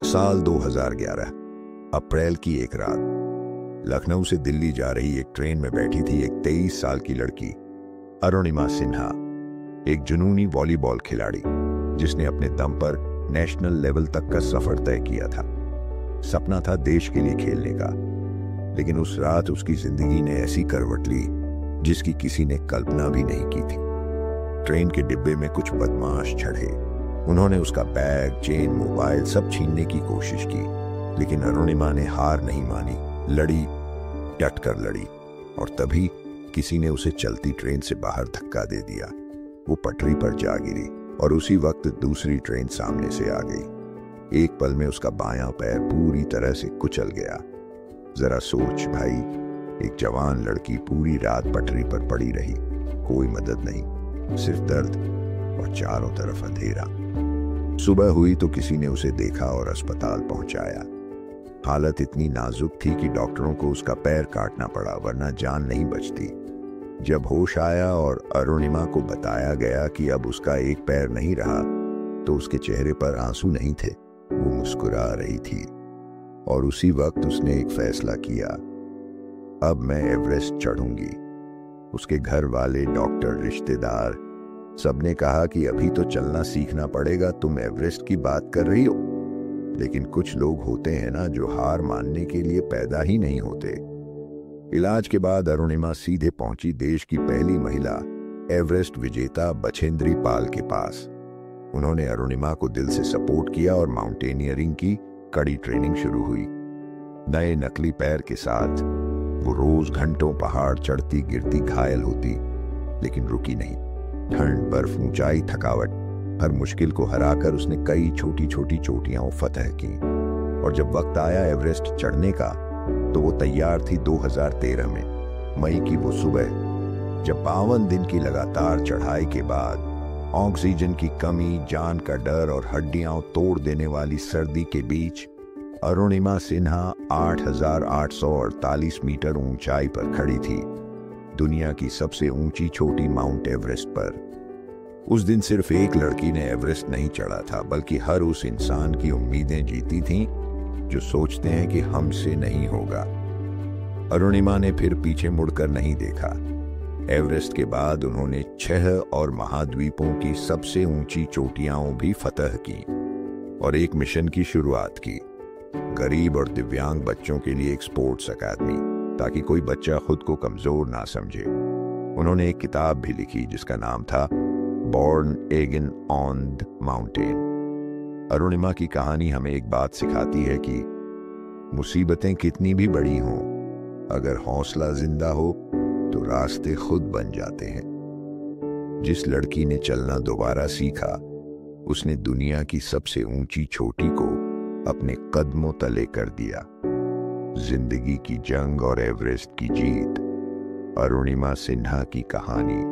साल 2011 अप्रैल की एक रात लखनऊ से दिल्ली जा रही एक ट्रेन में बैठी थी एक 23 साल की लड़की अरुणिमा सिन्हा, एक जुनूनी वॉलीबॉल खिलाड़ी जिसने अपने दम पर नेशनल लेवल तक का सफर तय किया था। सपना था देश के लिए खेलने का, लेकिन उस रात उसकी जिंदगी ने ऐसी करवट ली जिसकी किसी ने कल्पना भी नहीं की थी। ट्रेन के डिब्बे में कुछ बदमाश चढ़े। उन्होंने उसका बैग, चेन, मोबाइल सब छीनने की कोशिश की, लेकिन अरुणिमा ने हार नहीं मानी, लड़ी, डट कर लड़ी। और तभी किसी ने उसे चलती ट्रेन से बाहर धक्का दे दिया। वो पटरी पर जा गिरी और उसी वक्त दूसरी ट्रेन सामने से आ गई। एक पल में उसका बायां पैर पूरी तरह से कुचल गया। जरा सोच भाई, एक जवान लड़की पूरी रात पटरी पर पड़ी रही, कोई मदद नहीं, सिर्फ दर्द और चारों तरफ अंधेरा। सुबह हुई तो किसी ने उसे देखा और अस्पताल पहुंचाया। हालत इतनी नाजुक थी कि डॉक्टरों को उसका पैर काटना पड़ा, वरना जान नहीं बचती। जब होश आया और अरुणिमा को बताया गया कि अब उसका एक पैर नहीं रहा, तो उसके चेहरे पर आंसू नहीं थे, वो मुस्कुरा रही थी। और उसी वक्त उसने एक फैसला किया, अब मैं एवरेस्ट चढ़ूंगी। उसके घर वाले, डॉक्टर, रिश्तेदार सबने कहा कि अभी तो चलना सीखना पड़ेगा, तुम एवरेस्ट की बात कर रही हो। लेकिन कुछ लोग होते हैं ना, जो हार मानने के लिए पैदा ही नहीं होते। इलाज के बाद अरुणिमा सीधे पहुंची देश की पहली महिला एवरेस्ट विजेता बछेंद्री पाल के पास। उन्होंने अरुणिमा को दिल से सपोर्ट किया और माउंटेनियरिंग की कड़ी ट्रेनिंग शुरू हुई। नए नकली पैर के साथ वो रोज घंटों पहाड़ चढ़ती गिरती घायल होती, लेकिन रुकी नहीं। ठंड, बर्फ, ऊंचाई, थकावट, हर मुश्किल को हराकर उसने कई छोटी छोटी चोटियां फतह की। और जब वक्त आया एवरेस्ट चढ़ने का, तो वो तैयार थी। 2013 में मई की वो सुबह, जब 52 दिन की लगातार चढ़ाई के बाद ऑक्सीजन की कमी, जान का डर और हड्डियां तोड़ देने वाली सर्दी के बीच अरुणिमा सिन्हा 8,848 मीटर ऊंचाई पर खड़ी थी, दुनिया की सबसे ऊंची चोटी माउंट एवरेस्ट पर। उस दिन सिर्फ एक लड़की ने एवरेस्ट नहीं चढ़ा था, बल्कि हर उस इंसान की उम्मीदें जीती थीं जो सोचते हैं कि हमसे नहीं होगा। अरुणिमा ने फिर पीछे मुड़कर नहीं देखा। एवरेस्ट के बाद उन्होंने 6 और महाद्वीपों की सबसे ऊंची चोटियां भी फतह की और एक मिशन की शुरुआत की, गरीब और दिव्यांग बच्चों के लिए एक स्पोर्ट्स अकादमी, ताकि कोई बच्चा खुद को कमजोर ना समझे। उन्होंने एक किताब भी लिखी जिसका नाम था born again on the mountain. Arunima की कहानी हमें एक बात सिखाती है कि मुसीबतें कितनी भी बड़ी हों, अगर हौसला जिंदा हो तो रास्ते खुद बन जाते हैं। जिस लड़की ने चलना दोबारा सीखा, उसने दुनिया की सबसे ऊंची चोटी को अपने कदमों तले कर दिया। जिंदगी की जंग और एवरेस्ट की जीत, अरुणिमा सिन्हा की कहानी।